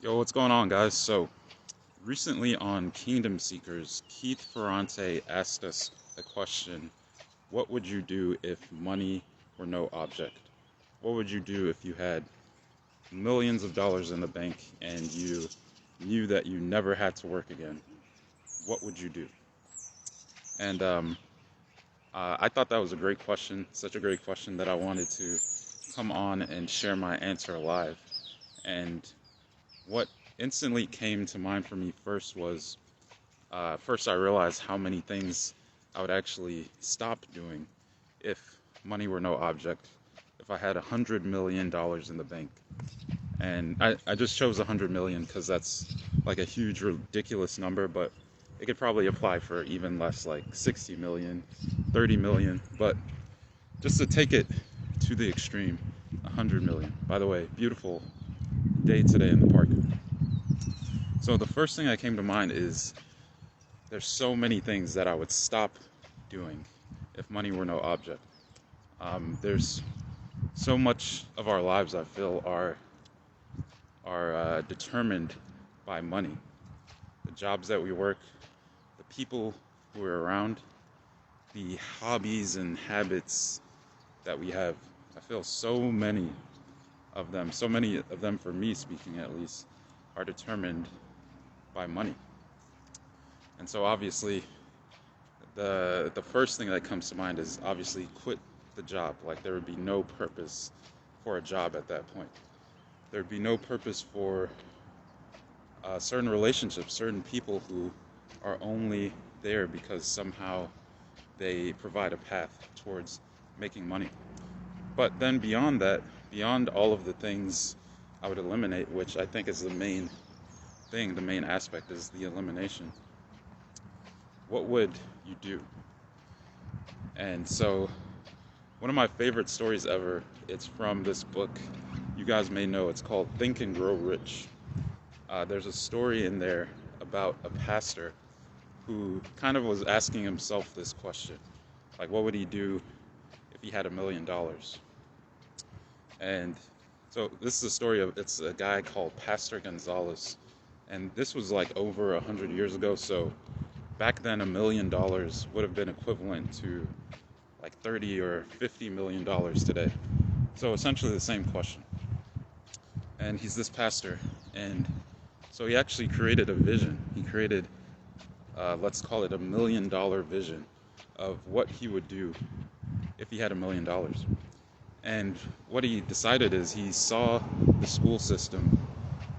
Yo, what's going on, guys? So, recently on Kingdom Seekers, Keith Ferrante asked us a question. What would you do if money were no object? What would you do if you had millions of dollars in the bank and you knew that you never had to work again? What would you do? And I thought that was a great question, such a great question that I wanted to come on and share my answer live. And what instantly came to mind for me first was first, I realized how many things I would actually stop doing if money were no object. If I had $100 million in the bank, and I just chose 100 million because that's like a huge, ridiculous number, but it could probably apply for even less, like 60 million, 30 million. But just to take it to the extreme, 100 million. By the way, beautiful day today in the park. So the first thing that came to mind is there's so many things that I would stop doing if money were no object. There's so much of our lives I feel are determined by money. The jobs that we work, the people who are around, the hobbies and habits that we have. I feel so many of them for me speaking at least, are determined by money. And so obviously the first thing that comes to mind is obviously quit the job. Like there would be no purpose for a job at that point. There'd be no purpose for certain relationships, certain people who are only there because somehow they provide a path towards making money. But then beyond that, beyond all of the things I would eliminate, which I think is the main thing, the main aspect is the elimination. What would you do? And so one of my favorite stories ever, it's from this book you guys may know. It's called Think and Grow Rich. There's a story in there about a pastor who kind of was asking himself this question, like what would he do if he had $1 million? And so this is a story of, it's a guy called Pastor Gonzalez, and this was like over 100 years ago. So back then $1 million would have been equivalent to like 30 or 50 million dollars today. So essentially the same question. And he's this pastor, and so he actually created a vision. He created, let's call it $1 million vision of what he would do if he had $1 million. And what he decided is he saw the school system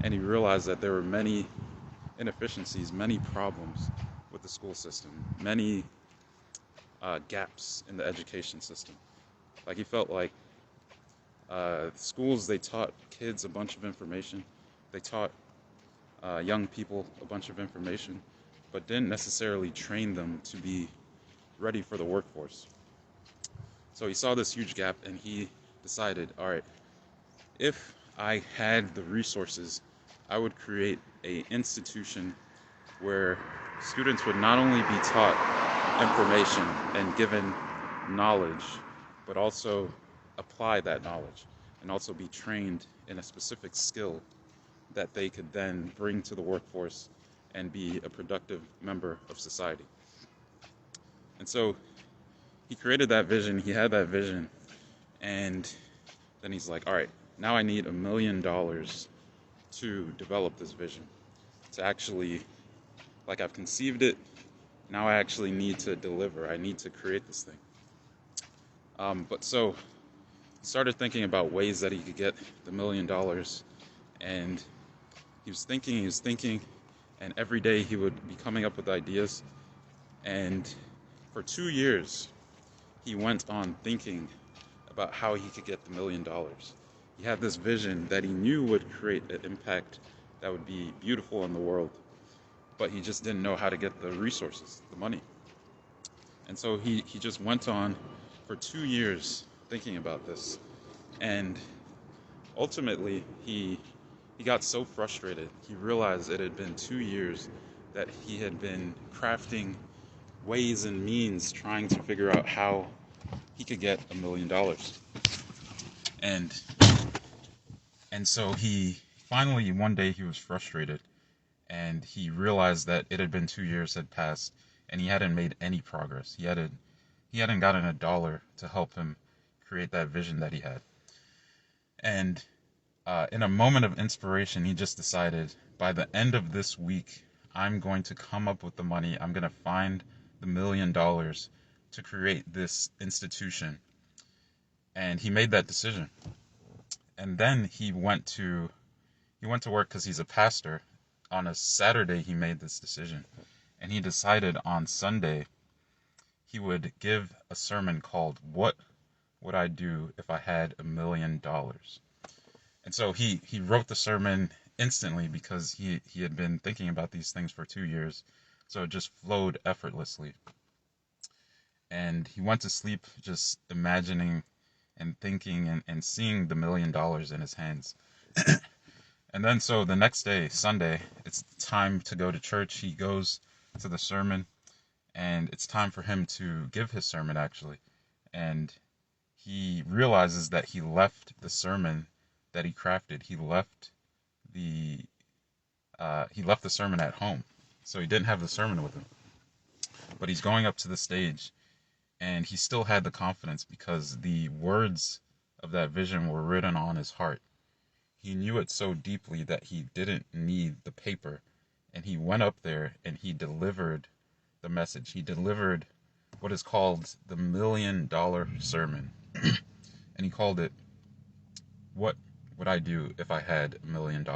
and he realized that there were many inefficiencies, many problems with the school system, many gaps in the education system. Like he felt like schools, they taught kids a bunch of information. They taught young people a bunch of information, but didn't necessarily train them to be ready for the workforce. So he saw this huge gap and he decided, all right, if I had the resources, I would create a institution where students would not only be taught information and given knowledge, but also apply that knowledge and also be trained in a specific skill that they could then bring to the workforce and be a productive member of society. And so he created that vision, he had that vision, and then he's like, all right, now I need $1 million to develop this vision. To actually, like I've conceived it, now I actually need to deliver. I need to create this thing. But so he started thinking about ways that he could get the $1 million, and he was thinking, and every day he would be coming up with ideas. And for 2 years, he went on thinking about how he could get the $1 million. He had this vision that he knew would create an impact that would be beautiful in the world, but he just didn't know how to get the resources, the money. And so he just went on for 2 years thinking about this. And ultimately, he got so frustrated. He realized it had been 2 years that he had been crafting ways and means trying to figure out how he could get $1 million. And so he finally, one day he was frustrated and he realized that it had been 2 years had passed and he hadn't made any progress. He hadn't gotten a dollar to help him create that vision that he had. And in a moment of inspiration, he just decided, by the end of this week, I'm going to come up with the money. I'm going to find the $1 million to create this institution. And he made that decision. And then he went to work because he's a pastor. On a Saturday, he made this decision. And he decided on Sunday he would give a sermon called "What Would I Do If I Had $1 Million?" And so he wrote the sermon instantly because he had been thinking about these things for 2 years. So it just flowed effortlessly. And he went to sleep just imagining and thinking and seeing the $1 million in his hands. And then so the next day, Sunday, it's time to go to church. He goes to the sermon and it's time for him to give his sermon actually. And he realizes that he left the sermon that he crafted. He left the sermon at home. So he didn't have the sermon with him. But he's going up to the stage and he still had the confidence because the words of that vision were written on his heart. He knew it so deeply that he didn't need the paper. And he went up there and he delivered the message. He delivered what is called the $1 million sermon. And he called it, "What Would I Do If I Had $1 million?"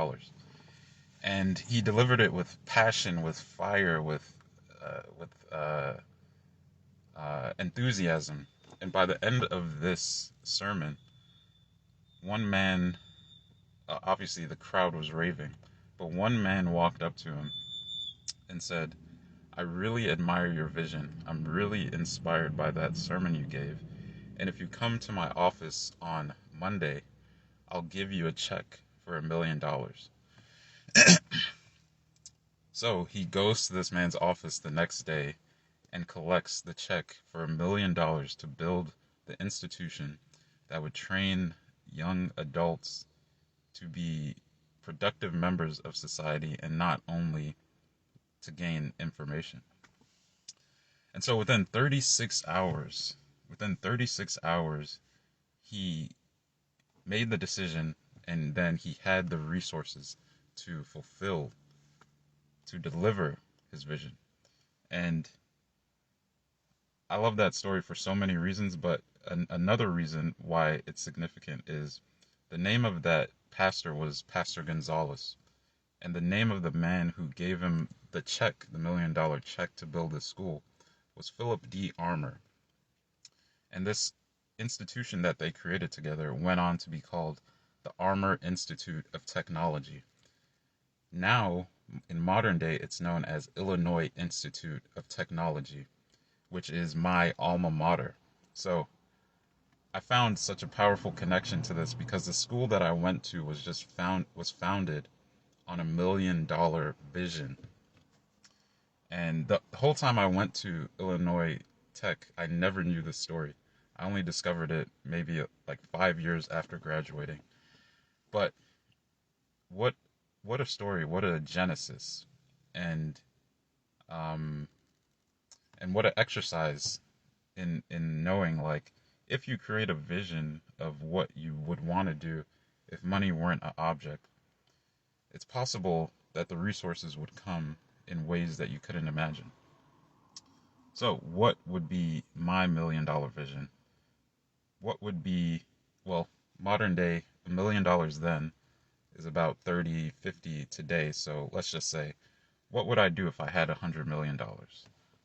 And he delivered it with passion, with fire, with enthusiasm. And by the end of this sermon, one man, obviously the crowd was raving, but one man walked up to him and said, "I really admire your vision. I'm really inspired by that sermon you gave. And if you come to my office on Monday, I'll give you a check for $1 million." So he goes to this man's office the next day and collects the check for $1 million to build the institution that would train young adults to be productive members of society and not only to gain information. And so within 36 hours, he made the decision and then he had the resources to deliver his vision. And I love that story for so many reasons, but another reason why it's significant is the name of that pastor was Pastor Gonzalez. And the name of the man who gave him the check, the $1 million check to build this school, was Philip D. Armour. And this institution that they created together went on to be called the Armour Institute of Technology. Now, in modern day, it's known as Illinois Institute of Technology, which is my alma mater. So I found such a powerful connection to this because the school that I went to was founded on $1 million vision. And the whole time I went to Illinois Tech, I never knew this story. I only discovered it maybe like 5 years after graduating. But what a story, what a genesis, and what an exercise in knowing, like, if you create a vision of what you would want to do if money weren't an object, it's possible that the resources would come in ways that you couldn't imagine. So what would be my $1 million vision? What would be, well, modern day, $1 million then is about 30, 50 today. So let's just say, what would I do if I had $100 million?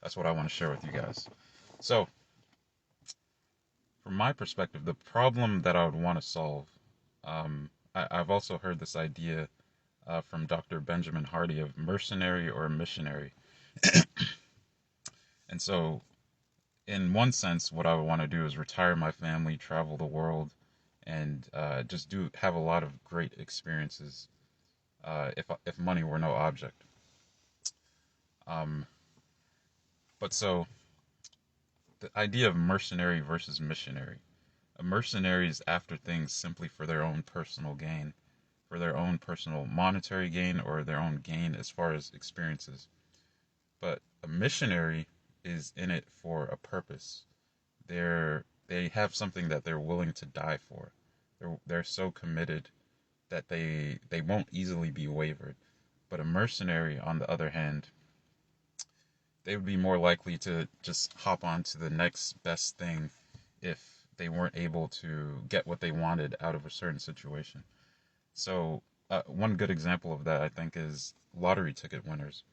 That's what I want to share with you guys. So from my perspective, the problem that I would want to solve, I've also heard this idea from Dr. Benjamin Hardy of mercenary or missionary. And so in one sense, what I would want to do is retire my family, travel the world, and just have a lot of great experiences if money were no object. But so the idea of mercenary versus missionary. A mercenary is after things simply for their own personal gain. for their own personal monetary gain or their own gain as far as experiences. But a missionary is in it for a purpose. They have something that they're willing to die for. They're so committed that they won't easily be wavered. But a mercenary, on the other hand, they would be more likely to just hop on to the next best thing if they weren't able to get what they wanted out of a certain situation. So, one good example of that, I think, is lottery ticket winners.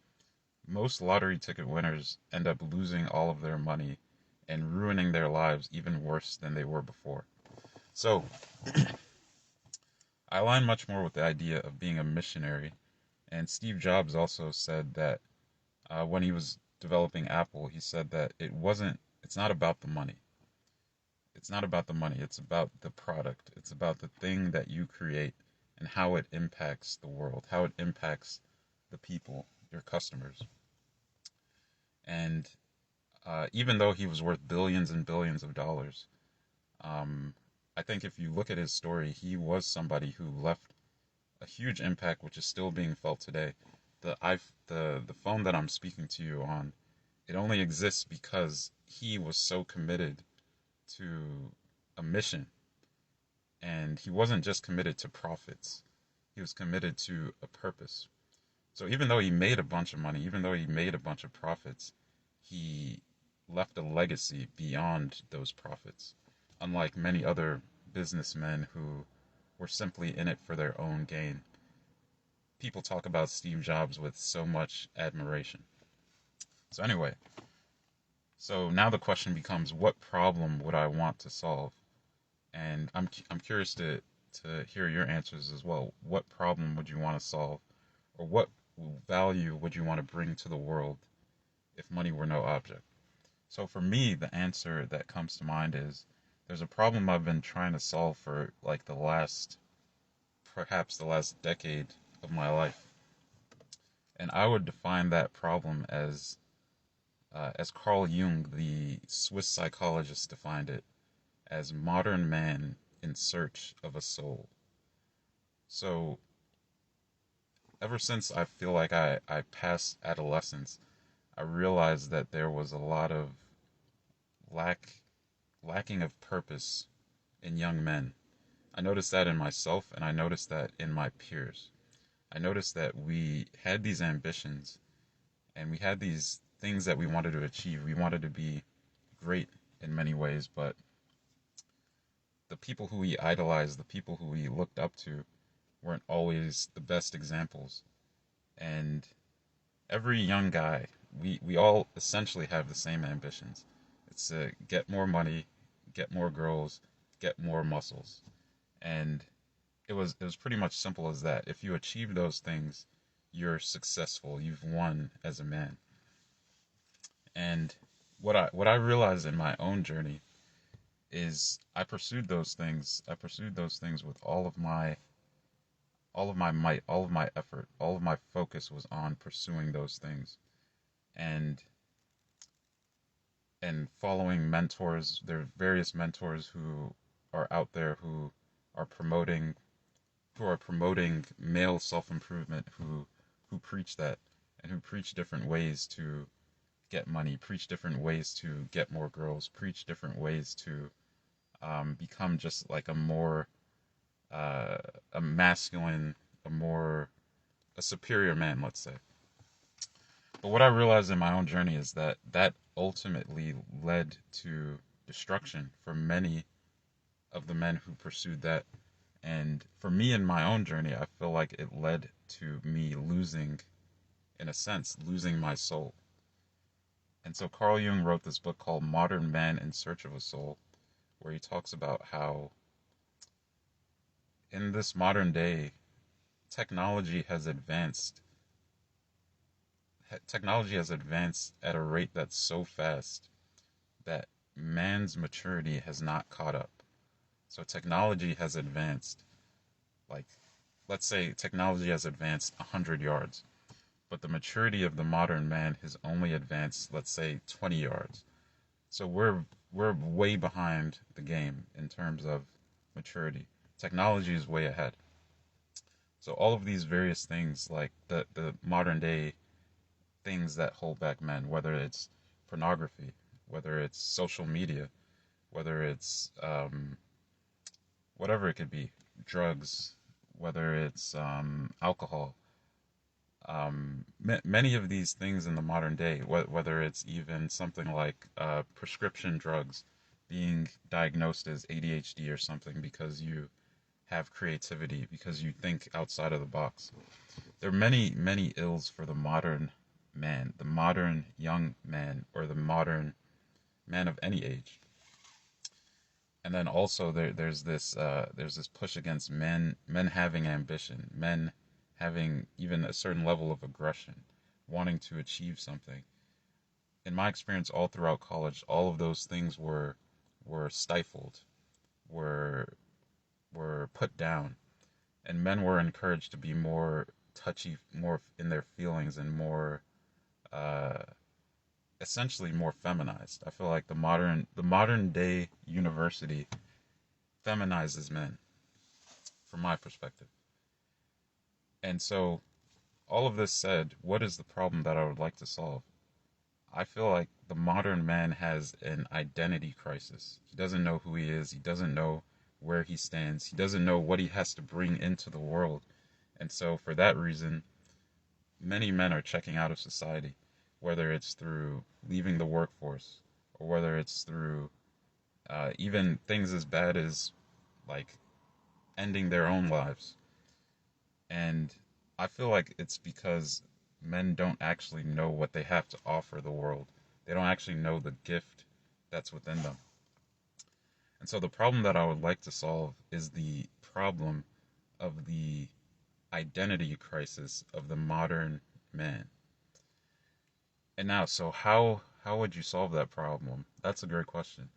Most lottery ticket winners end up losing all of their money and ruining their lives even worse than they were before. So, I align much more with the idea of being a missionary. And Steve Jobs also said that when he was developing Apple, he said that it's not about the money. It's not about the money. It's about the product. It's about the thing that you create and how it impacts the world, how it impacts the people, your customers. And even though he was worth billions and billions of dollars, um, I think if you look at his story, he was somebody who left a huge impact, which is still being felt today. The phone that I'm speaking to you on, it only exists because he was so committed to a mission, and he wasn't just committed to profits. He was committed to a purpose. So even though he made a bunch of money, even though he made a bunch of profits, he left a legacy beyond those profits. Unlike many other businessmen who were simply in it for their own gain. People talk about Steve Jobs with so much admiration. So anyway, so now the question becomes, what problem would I want to solve? And I'm curious to hear your answers as well. What problem would you want to solve, or what value would you want to bring to the world if money were no object? So for me, the answer that comes to mind is there's a problem I've been trying to solve for like perhaps the last decade of my life. And I would define that problem as Carl Jung, the Swiss psychologist, defined it, as modern man in search of a soul. So ever since I feel like I passed adolescence, I realized that there was a lot of lack lacking of purpose in young men. I noticed that in myself, and I noticed that in my peers. I noticed that we had these ambitions and we had these things that we wanted to achieve. We wanted to be great in many ways, but the people who we idolized, the people who we looked up to, weren't always the best examples. And every young guy, we all essentially have the same ambitions. It's to get more money, get more girls, get more muscles. And it was pretty much simple as that. If you achieve those things, you're successful. You've won as a man. And what I realized in my own journey is I pursued those things. I pursued those things with all of my might, all of my effort, all of my focus was on pursuing those things. And and following mentors, there are various mentors who are out there are promoting who are promoting male self-improvement, who preach that and who preach different ways to get money, preach different ways to get more girls, preach different ways to become just like uh, a masculine, a more a superior man, let's say. But what I realized in my own journey is that that ultimately led to destruction for many of the men who pursued that. And for me in my own journey, I feel like it led to me losing, in a sense, losing my soul. And so Carl Jung wrote this book called Modern Man in Search of a Soul, where he talks about how in this modern day, technology has advanced. Technology has advanced at a rate that's so fast that man's maturity has not caught up. So technology has advanced, like, let's say technology has advanced 100 yards, but the maturity of the modern man has only advanced, let's say, 20 yards. So we're way behind the game in terms of maturity. Technology is way ahead. So all of these various things, like the modern day things that hold back men, whether it's pornography, whether it's social media, whether it's whatever it could be, drugs, whether it's alcohol, many of these things in the modern day, whether it's even something like prescription drugs, being diagnosed as ADHD or something because you have creativity, because you think outside of the box. There are many, many ills for the modern man, the modern young man, or the modern man of any age. And then also there's this push against men having ambition, men having even a certain level of aggression, wanting to achieve something. In my experience, all throughout college, all of those things were stifled, were were put down, and men were encouraged to be more touchy, more in their feelings, and more uh, essentially more feminized. I feel like the modern day university feminizes men, from my perspective. And so, all of this said, what is the problem that I would like to solve? I feel like the modern man has an identity crisis. He doesn't know who he is. He doesn't know where he stands. He doesn't know what he has to bring into the world. And so, for that reason, many men are checking out of society, whether it's through leaving the workforce or whether it's through even things as bad as like ending their own lives. And I feel like it's because men don't actually know what they have to offer the world. They don't actually know the gift that's within them. And so the problem that I would like to solve is the problem of the identity crisis of the modern man. And now, so how would you solve that problem? That's a great question.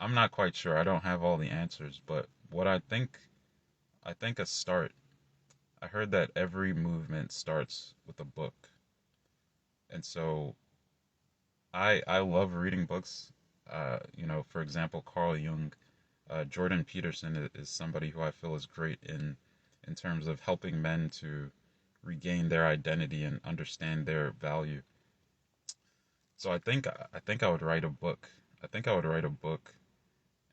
I'm not quite sure. I don't have all the answers, but what I think a start. I heard that every movement starts with a book. And so I love reading books. For example, Carl Jung, Jordan Peterson is somebody who I feel is great in terms of helping men to regain their identity and understand their value. So I think I would write a book. I think I would write a book,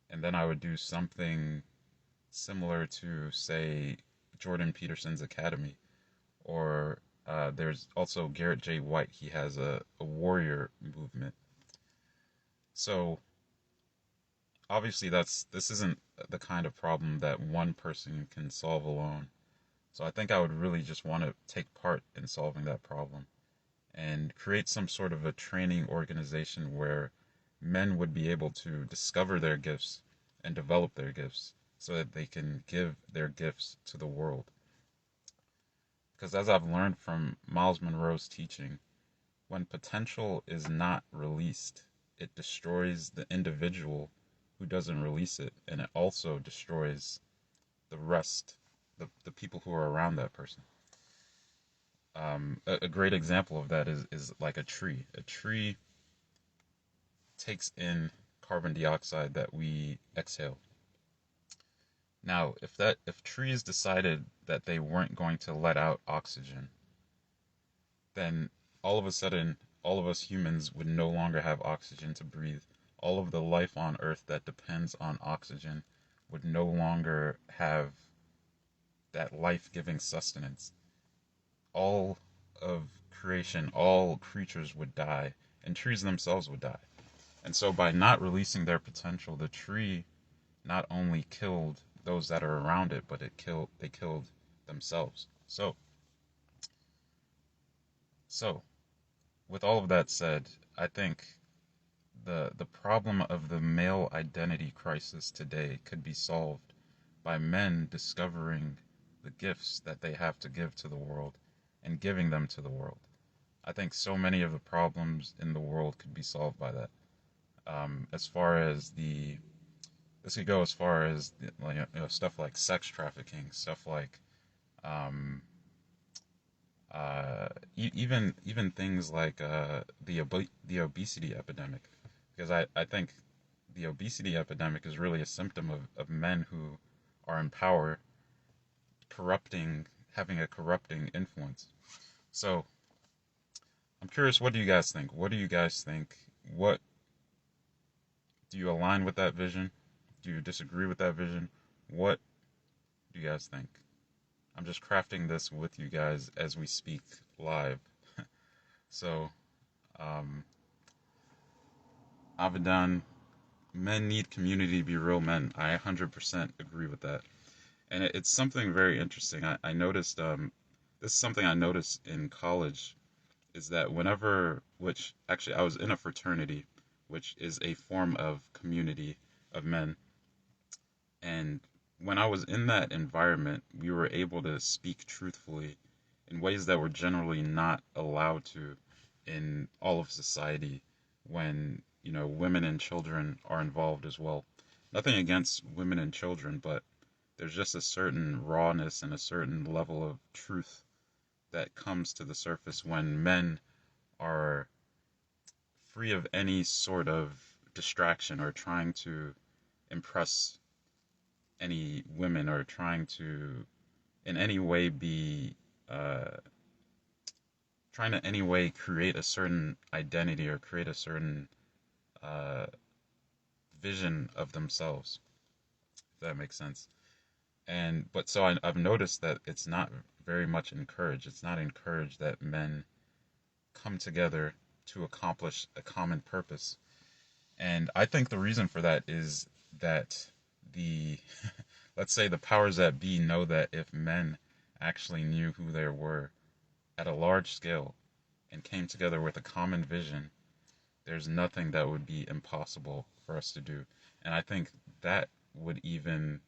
and then I would do something similar to, say, Jordan Peterson's Academy, or there's also Garrett J. White. He has a warrior movement. So obviously this isn't the kind of problem that one person can solve alone. So I think I would really just want to take part in solving that problem and create some sort of a training organization where men would be able to discover their gifts and develop their gifts so that they can give their gifts to the world. Because as I've learned from Miles Monroe's teaching, when potential is not released, it destroys the individual who doesn't release it, and it also destroys the rest, the people who are around that person. A great example of that is like a tree. A tree takes in carbon dioxide that we exhale. Now, if trees decided that they weren't going to let out oxygen, then all of a sudden, all of us humans would no longer have oxygen to breathe. All of the life on Earth that depends on oxygen would no longer have that life giving sustenance. All of creation, all creatures would die, and trees themselves would die. And so, by not releasing their potential, the tree not only killed those that are around it, but they killed themselves. So with all of that said, I think the problem of the male identity crisis today could be solved by men discovering the gifts that they have to give to the world and giving them to the world. I think so many of the problems in the world could be solved by that. As far as this could go as far as stuff like sex trafficking, stuff like um, even things like the obesity epidemic, because I think the obesity epidemic is really a symptom of men who are in power having a corrupting influence. So I'm curious, what do you guys think? What do you guys think? What do you align with that vision? Do you disagree with that vision? What do you guys think? I'm just crafting this with you guys as we speak live. So, um, Avidan, men need community to be real men. I 100% agree with that. And it's something very interesting. I noticed, this is something I noticed in college, is that which actually I was in a fraternity, which is a form of community of men. And when I was in that environment, we were able to speak truthfully in ways that were generally not allowed to in all of society when, women and children are involved as well. Nothing against women and children, but there's just a certain rawness and a certain level of truth that comes to the surface when men are free of any sort of distraction or trying to impress any women or trying to in any way be uh, trying to any way create a certain identity or create a certain uh, vision of themselves, if that makes sense. And but so I've noticed that it's not very much encouraged. It's not encouraged that men come together to accomplish a common purpose. And I think the reason for that is that the let's say the powers that be know that if men actually knew who they were at a large scale and came together with a common vision, there's nothing that would be impossible for us to do. And I think that would even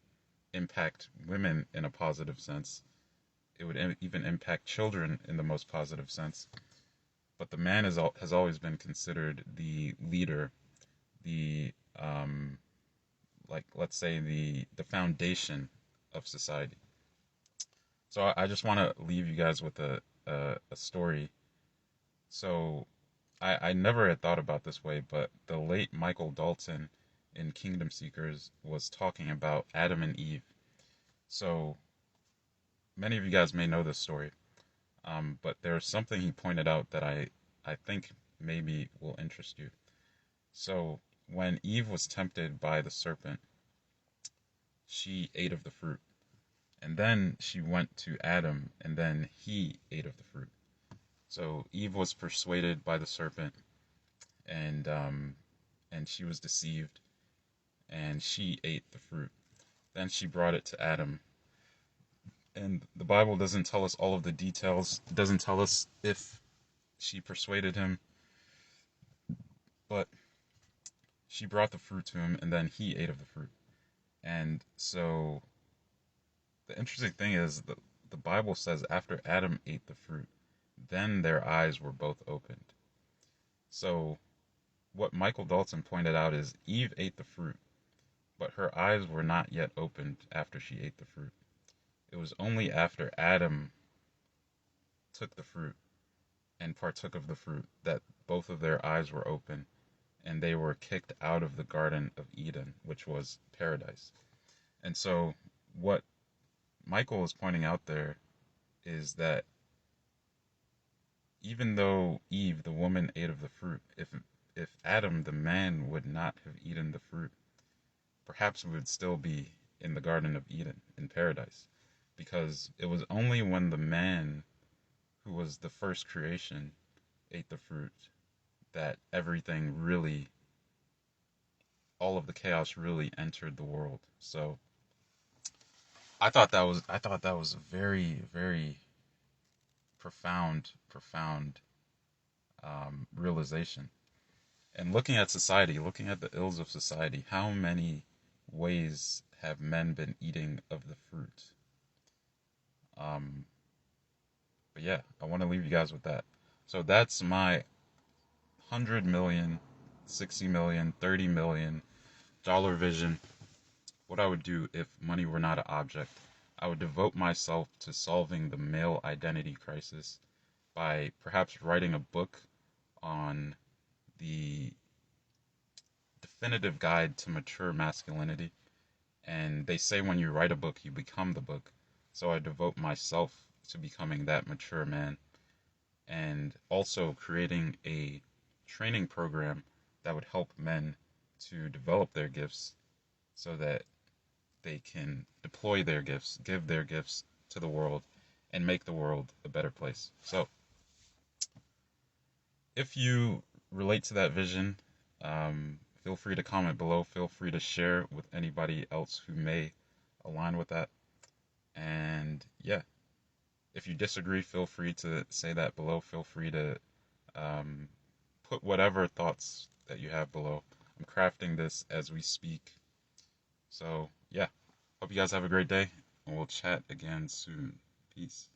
impact women in a positive sense. It would even impact children in the most positive sense. But the man has always been considered the leader, the like let's say the foundation of society. So I just want to leave you guys with a story. So I never had thought about this way, but the late Michael Dalton in Kingdom Seekers was talking about Adam and Eve. So many of you guys may know this story, but there's something he pointed out that I think maybe will interest you. So when Eve was tempted by the serpent, she ate of the fruit. And then she went to Adam, and then he ate of the fruit. So Eve was persuaded by the serpent, and she was deceived, and she ate the fruit. Then she brought it to Adam. And the Bible doesn't tell us all of the details. It doesn't tell us if she persuaded him, but she brought the fruit to him, and then he ate of the fruit. And so the interesting thing is that the Bible says after Adam ate the fruit, then their eyes were both opened. So what Michael Dalton pointed out is Eve ate the fruit, but her eyes were not yet opened after she ate the fruit. It was only after Adam took the fruit and partook of the fruit that both of their eyes were open and they were kicked out of the Garden of Eden, which was paradise. And so what Michael is pointing out there is that even though Eve, the woman, ate of the fruit, if Adam, the man, would not have eaten the fruit, perhaps we would still be in the Garden of Eden, in paradise. Because it was only when the man, who was the first creation, ate the fruit that everything really, all of the chaos really entered the world. So I thought that was a very, very profound realization. And looking at society, looking at the ills of society, how many ways have men been eating of the fruit? Um, but yeah, I want to leave you guys with that. So that's my 100 million, 60 million, 30 million dollar vision. What I would do if money were not an object. I would devote myself to solving the male identity crisis by perhaps writing a book on the definitive guide to mature masculinity. And they say when you write a book, you become the book. So I devote myself to becoming that mature man, and also creating a training program that would help men to develop their gifts so that they can deploy their gifts, give their gifts to the world, and make the world a better place. So, if you relate to that vision, feel free to comment below. Feel free to share with anybody else who may align with that. And yeah, if you disagree, feel free to say that below. Feel free to um, put whatever thoughts that you have below. I'm crafting this as we speak. So, yeah. Hope you guys have a great day, and we'll chat again soon. Peace.